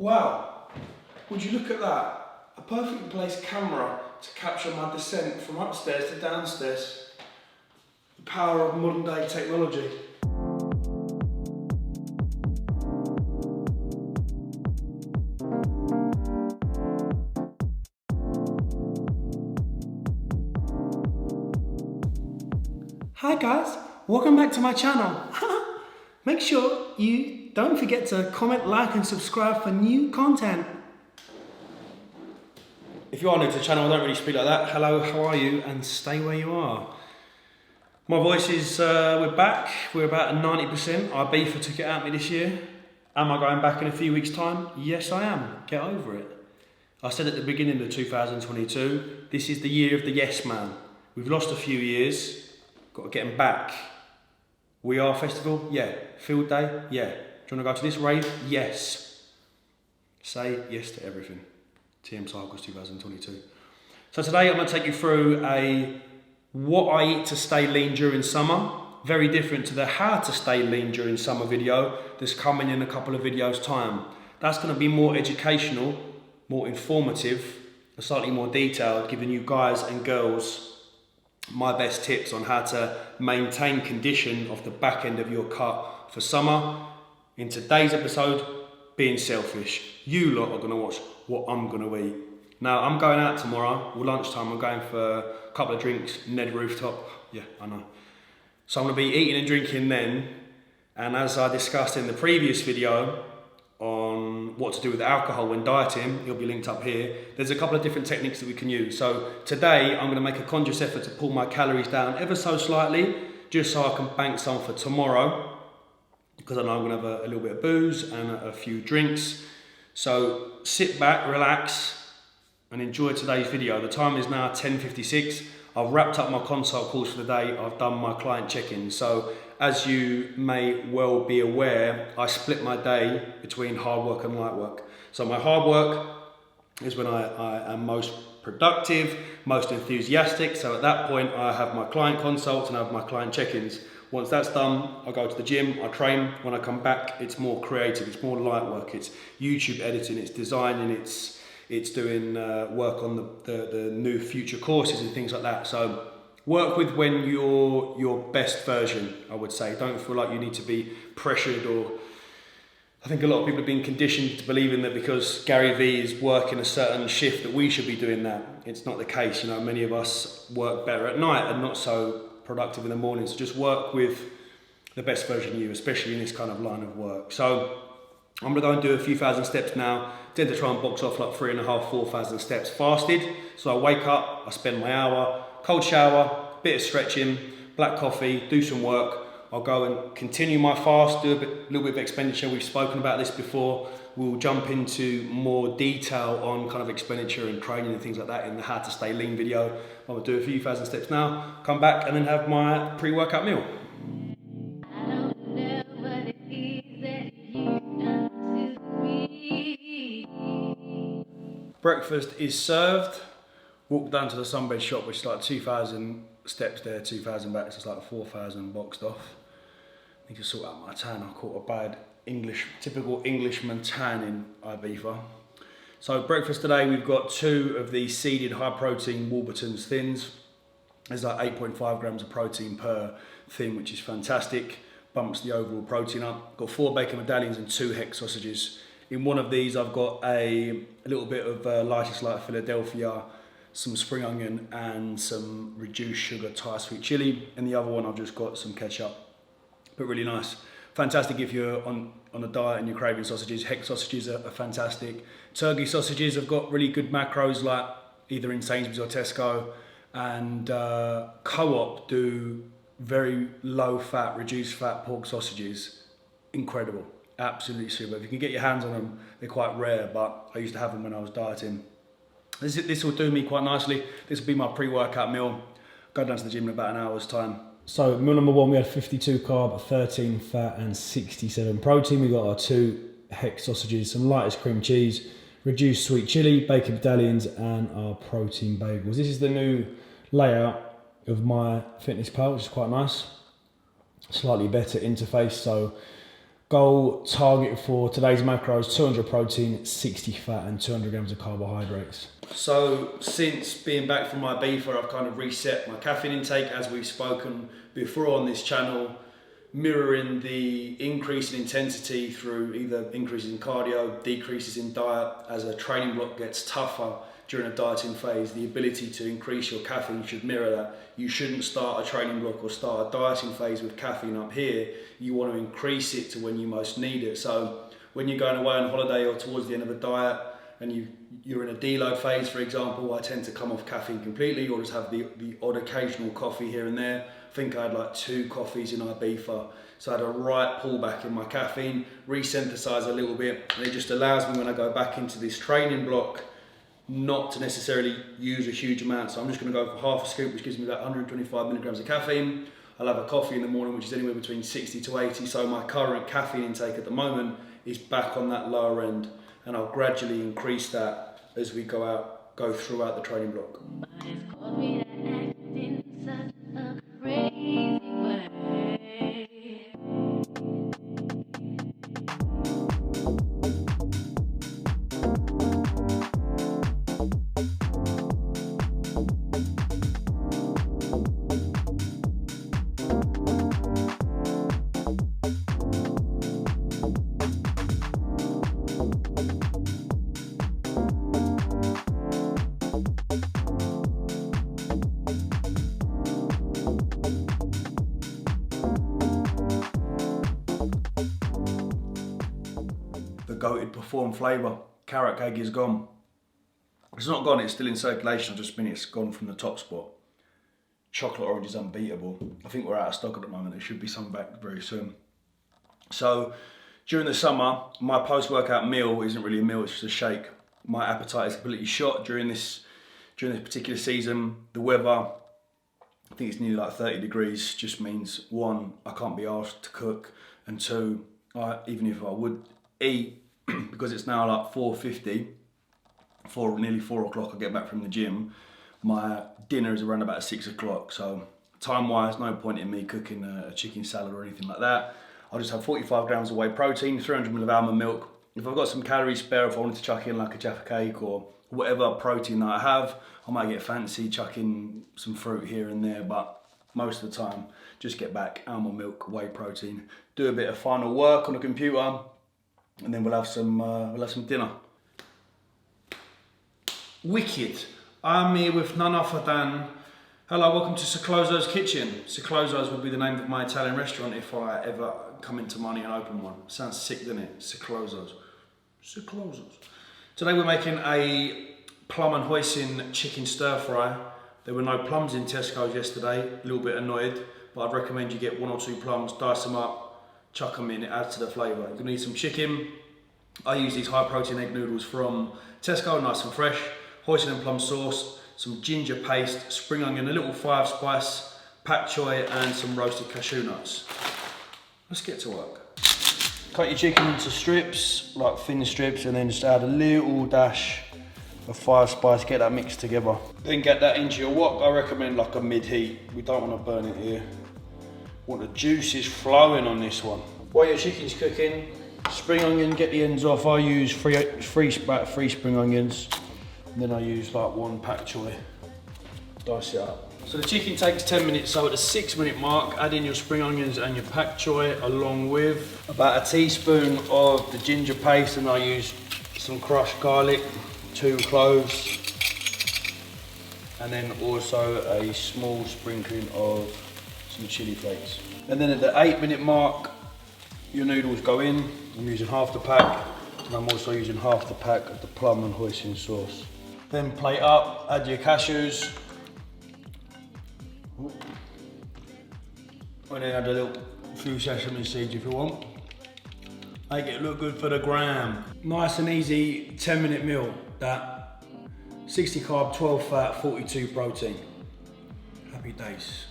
Wow, would you look at that? A perfectly placed camera to capture my descent from upstairs to downstairs. The power of modern day technology. Hi guys, welcome back to my channel. Make sure you don't forget to comment, like and subscribe for new content. If you are new to the channel, I don't really speak like that. Hello, how are you? And stay where you are. My voice is, we're back. We're about at 90%. Ibiza took it out of me this year. Am I going back in a few weeks' time? Yes, I am. Get over it. I said at the beginning of 2022, this is the year of the yes man. We've lost a few years. Got to get them back. We Are Festival? Yeah. Field Day? Yeah. Do you want to go to this rave? Yes. Say yes to everything. TM Cycles 2022. So today I'm going to take you through what I eat to stay lean during summer. Very different to the how to stay lean during summer video that's coming in a couple of videos time. That's going to be more educational, more informative, and slightly more detailed, giving you guys and girls my best tips on how to maintain condition of the back end of your cut for summer. In today's episode, being selfish. You lot are going to watch what I'm going to eat. Now, I'm going out tomorrow, or lunchtime, I'm going for a couple of drinks, Ned Rooftop. Yeah, I know. So I'm going to be eating and drinking then, and as I discussed in the previous video on what to do with alcohol when dieting, it'll be linked up here. There's a couple of different techniques that we can use. So today I'm going to make a conscious effort to pull my calories down ever so slightly, just so I can bank some for tomorrow, because I know I'm going to have a little bit of booze and a few drinks. So sit back, relax, and enjoy today's video. The time is now 10:56. I've wrapped up my consult calls for the day. I've done my client check-in. So as you may well be aware, I split my day between hard work and light work. So my hard work is when I am most productive, most enthusiastic. So at that point, I have my client consults and I have my client check-ins. Once that's done, I go to the gym, I train. When I come back, it's more creative, it's more light work. It's YouTube editing, it's designing, it's doing work on the new future courses and things like that. So work with when you're your best version, I would say. Don't feel like you need to be pressured, or I think a lot of people have been conditioned to believing that because Gary Vee is working a certain shift that we should be doing that. It's not the case. You know, many of us work better at night and not so productive in the morning. So just work with the best version of you, especially in this kind of line of work. So I'm going to go and do a few thousand steps now. Tend to try and box off like 3,500, 4,000 steps fasted. So I wake up, I spend my hour, cold shower, bit of stretching, black coffee, do some work. I'll go and continue my fast, do a little bit of expenditure. We've spoken about this before. We'll jump into more detail on kind of expenditure and training and things like that in the how to stay lean video. I'll do a few thousand steps now, come back and then have my pre-workout meal. Breakfast is served. Walk down to the sunbed shop, which is like 2,000 steps there, 2,000 back, so it's like 4,000 boxed off. I need to sort out my tan. I caught a bad typical Englishman tan in Ibiza. So breakfast today, we've got 2 of these seeded high protein Warburton's thins. There's like 8.5 grams of protein per thin, which is fantastic. Bumps the overall protein up. Got 4 bacon medallions and 2 hex sausages. In one of these, I've got a little bit of lightest light Philadelphia, some spring onion and some reduced sugar Thai sweet chili. And the other one, I've just got some ketchup, but really nice. Fantastic if you're on a diet and you're craving sausages. Hex sausages are fantastic. Turkey sausages have got really good macros, like either in Sainsbury's or Tesco. And Co-op do very low fat, reduced fat pork sausages. Incredible, absolutely super. If you can get your hands on them, they're quite rare, but I used to have them when I was dieting. This will do me quite nicely. This will be my pre-workout meal. Go down to the gym in about an hour's time. So meal number 1, we had 52 carb, 13 fat and 67 protein. We got our 2 hex sausages, some lightest cream cheese, reduced sweet chili, bacon medallions and our protein bagels. This is the new layout of my fitness pal, which is quite nice. Slightly better interface, so Goal target for today's macros, 200 protein, 60 fat and 200 grams of carbohydrates. So since being back from my Ibiza, I've kind of reset my caffeine intake, as we've spoken before on this channel, mirroring the increase in intensity through either increases in cardio, decreases in diet. As a training block gets tougher during a dieting phase, the ability to increase your caffeine should mirror that. You shouldn't start a training block or start a dieting phase with caffeine up here. You want to increase it to when you most need it. So when you're going away on holiday or towards the end of a diet and you're in a deload phase, for example, I tend to come off caffeine completely or just have the odd occasional coffee here and there. I think I had like 2 coffees in Ibiza. So I had a right pullback in my caffeine, resynthesize a little bit, and it just allows me when I go back into this training block not to necessarily use a huge amount. So I'm just going to go for half a scoop, which gives me about 125 milligrams of caffeine. I'll have a coffee in the morning, which is anywhere between 60 to 80. So my current caffeine intake at the moment is back on that lower end, and I'll gradually increase that as we go throughout the training block. Goated Perform flavour, carrot cake is gone. It's not gone, it's still in circulation. I've just been, it's gone from the top spot. Chocolate orange is unbeatable. I think we're out of stock at the moment. There should be some back very soon. So during the summer, my post-workout meal isn't really a meal, it's just a shake. My appetite is completely shot during this particular season. The weather, I think it's nearly like 30 degrees, just means 1, I can't be asked to cook, and 2, even if I would eat, because it's now like 4:50, nearly 4 o'clock, I get back from the gym, my dinner is around about 6 o'clock, so time-wise, no point in me cooking a chicken salad or anything like that. I'll just have 45 grams of whey protein, 300 ml of almond milk. If I've got some calories spare, if I wanted to chuck in like a Jaffa cake or whatever protein that I have, I might get fancy, chuck in some fruit here and there, but most of the time, just get back almond milk, whey protein, do a bit of final work on the computer, and then we'll have some dinner. Wicked. I'm here with none other than, hello, welcome to Socialising's kitchen. Socialising's will be the name of my Italian restaurant if I ever come into money and open one. Sounds sick, doesn't it? Socialising's. Socialising's. Today we're making a plum and hoisin chicken stir fry. There were no plums in Tesco's yesterday, a little bit annoyed, but I'd recommend you get 1 or 2 plums, dice them up, chuck them in, it adds to the flavour. You're gonna need some chicken. I use these high protein egg noodles from Tesco, nice and fresh. Hoisin and plum sauce, some ginger paste, spring onion, a little 5 spice, pak choy, and some roasted cashew nuts. Let's get to work. Cut your chicken into strips, like thin strips, and then just add a little dash of 5 spice, get that mixed together. Then get that into your wok. I recommend like a mid-heat. We don't want to burn it here. Want the juices flowing on this one. While your chicken's cooking, spring onion, get the ends off. I use three spring onions, and then I use like 1 pak choy. Dice it up. So the chicken takes 10 minutes, so at the 6-minute mark, add in your spring onions and your pak choy, along with about a teaspoon of the ginger paste, and I use some crushed garlic, 2 cloves, and then also a small sprinkling of some chili flakes. And then at the 8-minute mark, your noodles go in. I'm using half the pack, and I'm also using half the pack of the plum and hoisin sauce. Then plate up, add your cashews, and then add a few sesame seeds if you want. Make it look good for the gram. Nice and easy 10-minute meal, that. 60 carb, 12 fat, 42 protein. Happy days.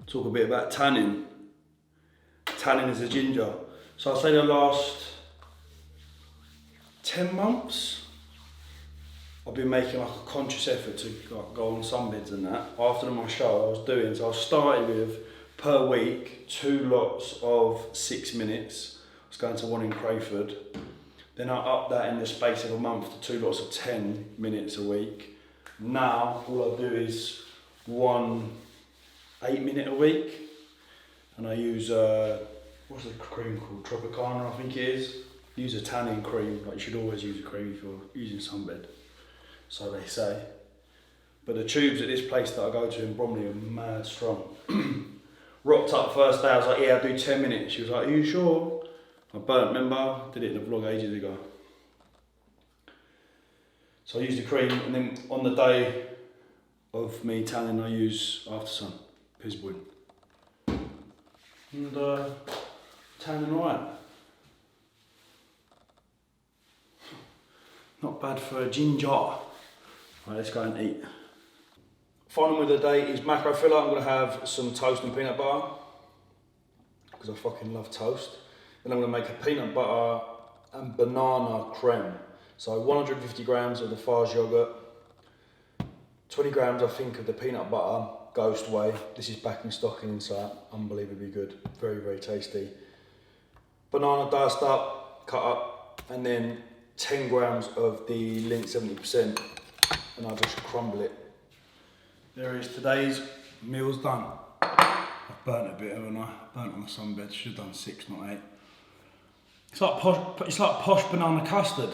Talk a bit about tannin. Tannin is a ginger. So I'd say the last 10 months, I've been making like a conscious effort to go on sunbeds and that. After my show I was doing, so I started with per week, 2 lots of 6 minutes. I was going to one in Crayford. Then I upped that in the space of a month to 2 lots of 10 minutes a week. Now, all I do is 1 8-minute a week. And I use, what's the cream called? Tropicana, I think it is. Use a tanning cream, like you should always use a cream if you're using sunbed. So they say. But the tubes at this place that I go to in Bromley are mad strong. Rocked up first day, I was like, yeah, I'll do 10 minutes. She was like, are you sure? I burnt, remember? Did it in a vlog ages ago. So I use the cream, and then on the day of me tanning, I use After Sun, Physique. And tanning alright. Not bad for a ginger. Right, let's go and eat. Final of the day is macro filler. I'm going to have some toast and peanut butter because I fucking love toast. Then I'm going to make a peanut butter and banana creme. So 150 grams of the Farge yogurt, 20 grams I think of the peanut butter, Ghost Way. This is back in stock in Insight, unbelievably good, very, very tasty. Banana diced up, cut up, and then 10 grams of the Lint 70%, and I'll just crumble it. There is today's meal's done. I've burnt a bit, haven't I? Burnt on the sunbed, should have done 6, not 8. It's like posh banana custard.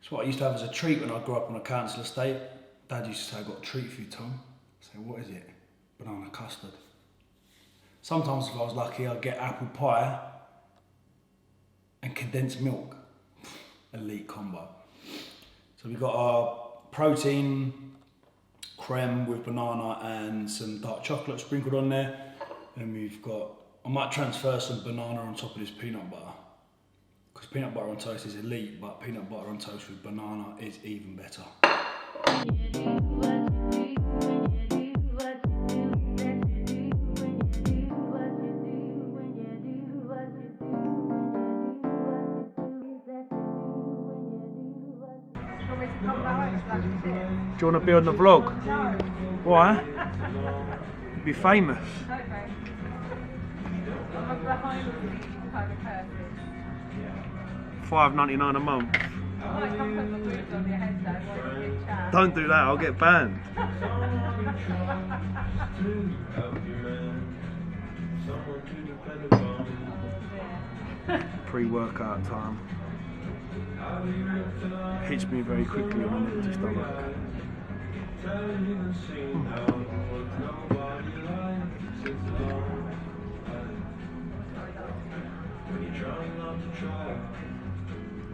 It's what I used to have as a treat when I grew up on a council estate. Dad used to say, I've got a treat for you, Tom. I say, what is it? Banana custard. Sometimes if I was lucky, I'd get apple pie and condensed milk. Elite combo. So we've got our protein, creme with banana and some dark chocolate sprinkled on there. And we've got, I might transfer some banana on top of this peanut butter. Because peanut butter on toast is elite, but peanut butter on toast with banana is even better. Do you want to be on the vlog? No. Why? You'd be famous. Okay. I'm a behind the scenes kind of person. $5.99 a month. I might come put my boobs on your head though while you get chat. Don't do that, I'll get banned. Pre-workout time. Hits me very quickly on an empty stomach.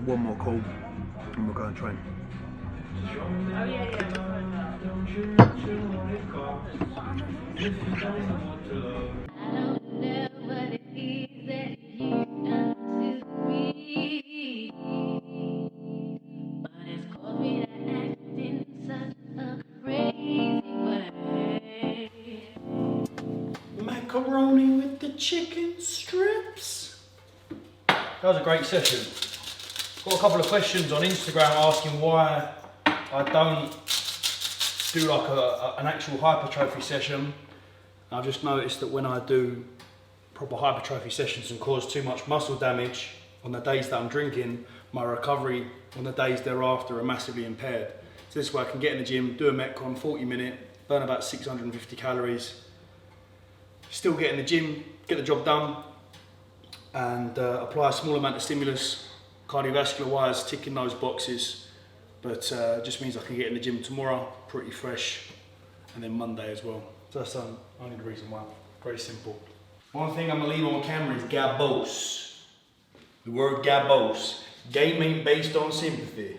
One more call and we'll go and train. Oh yeah. Macaroni with the chicken strips. That was a great session. Got a couple of questions on Instagram asking why I don't do like an actual hypertrophy session. I've just noticed that when I do proper hypertrophy sessions and cause too much muscle damage on the days that I'm drinking, my recovery on the days thereafter are massively impaired. So this way I can get in the gym, do a Metcon 40-minute, burn about 650 calories, still get in the gym, get the job done, and apply a small amount of stimulus, cardiovascular wise, ticking those boxes. But just means I can get in the gym tomorrow, pretty fresh, and then Monday as well. So that's the only reason why. Very simple. One thing I'm gonna leave on camera is gabos. The word gabos. Gaming based on sympathy.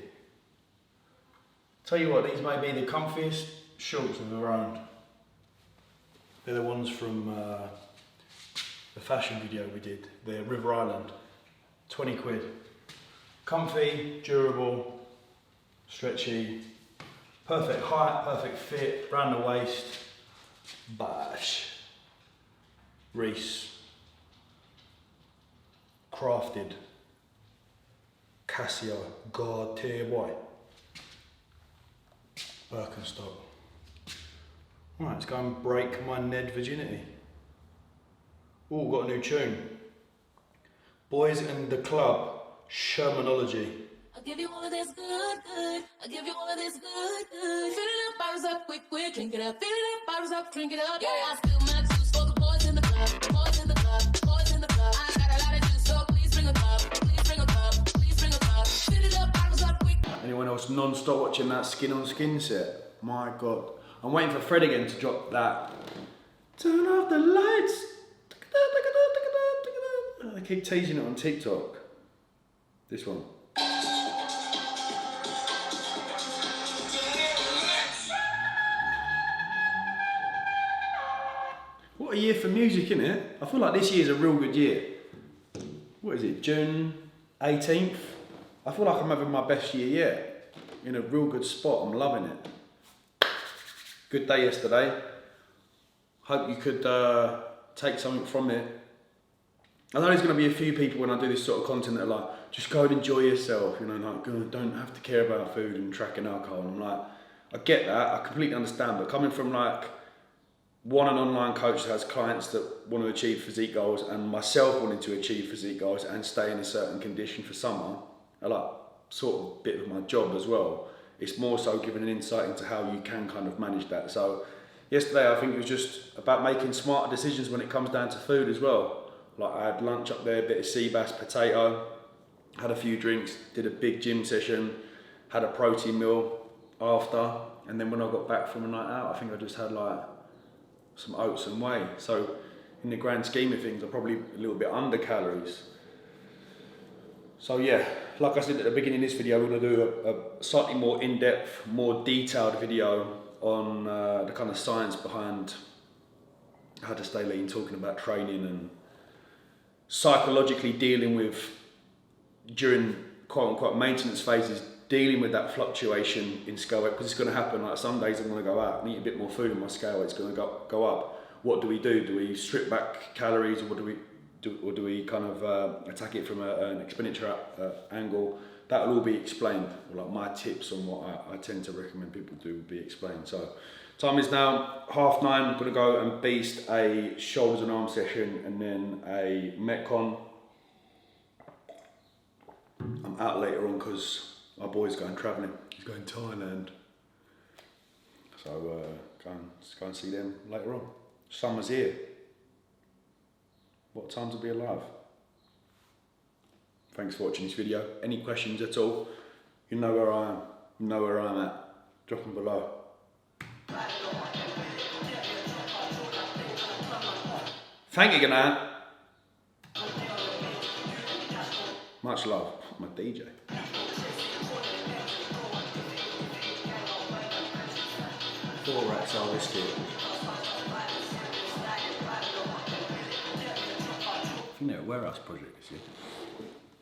Tell you what, these may be the comfiest shorts I've ever owned. They're the ones from the fashion video we did, the River Island. 20 quid. Comfy, durable, stretchy, perfect height, perfect fit, round the waist. Bash. Reese. Crafted. Casio. God tier boy. Birkenstock. Right, let's go and break my Ned virginity. Oh, got a new tune. Boys in the Club, Shermanology. I'll give you all of this good, good. I'll give you all of this good, good. Fill it up, bottles up, quick, quick, drink it up. Fill it up, bottles up, drink it up. Yeah, I spill my juice for the boys in the club, boys in the club, boys in the club. I got a lot of juice, so please bring a cup, please bring a cup, please bring a cup. Fill it up, bottles up, quick. Anyone else non-stop watching that Skin on Skin set? My God. I'm waiting for Fred again to drop that. Turn off the lights. I keep teasing it on TikTok. This one. What a year for music, innit? I feel like this year's a real good year. What is it, June 18th? I feel like I'm having my best year yet. In a real good spot, I'm loving it. Good day yesterday. Hope you could take something from it. I know there's going to be a few people when I do this sort of content that are like, just go and enjoy yourself, you know, like, don't have to care about food and tracking alcohol. And I'm like, I get that, I completely understand, but coming from like, an online coach that has clients that want to achieve physique goals and myself wanting to achieve physique goals and stay in a certain condition for summer, I like sort of a bit of my job as well. It's more so giving an insight into how you can kind of manage that. So yesterday I think it was just about making smarter decisions when it comes down to food as well. Like I had lunch up there, a bit of sea bass, potato, had a few drinks, did a big gym session, had a protein meal after, and then when I got back from a night out, I think I just had like some oats and whey. So in the grand scheme of things, I'm probably a little bit under calories. So yeah, like I said at the beginning of this video, we're going to do a slightly more in-depth, more detailed video on the kind of science behind how to stay lean, talking about training and psychologically dealing with, during quote-unquote maintenance phases, dealing with that fluctuation in scale weight, because it's going to happen. Like some days I'm going to go out and eat a bit more food and my scale weight's going to go up. What do we do? Do we strip back calories, or do we kind of attack it from an expenditure angle? That will all be explained. Like my tips on what I tend to recommend people do will be explained. So time is now 9:30. I'm going to go and beast a shoulders and arm session and then a Metcon. I'm out later on because our boy's going travelling. He's going to Thailand. So go and see them later on. Summer's here. What time to be alive? Thanks for watching this video. Any questions at all? You know where I am. You know where I'm at. Drop them below. Thank you, Gana. Much love. My DJ. 4 racks are whiskey. I think they're a warehouse project, you see.